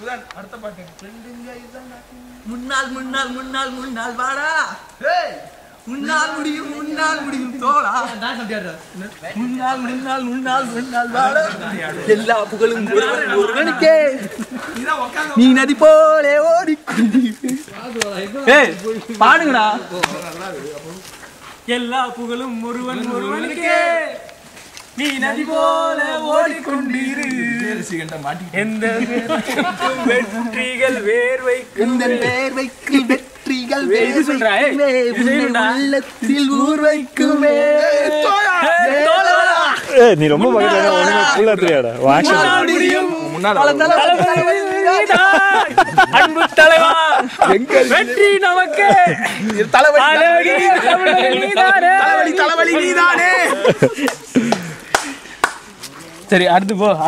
அடுத்த பாட்டு முன்னால் முன்னால் முன்னால் முன்னால் வாடா முன்னால் முடியும் தோழா முன்னால் முன்னால் முன்னால் முன்னால் வாடா எல்லா புகழும் ஒருவனுக்கே நீ நதி போலே ஓடிக்கொண்டீர் பாடுங்கடா எல்லா புகழும் ஒருவனுக்கே நீ நதி போல ஓடிக்கொண்டீரு எந்த வெற்றிகள் வேர்வைக்கும் வெற்றிகள் உள்ளத்தில் ஊர்வைக்குமே நீ ரொம்ப அன்பு தலைவா வெற்றி நமக்கு தலைவலி நீதானே சரி அடுத்து போ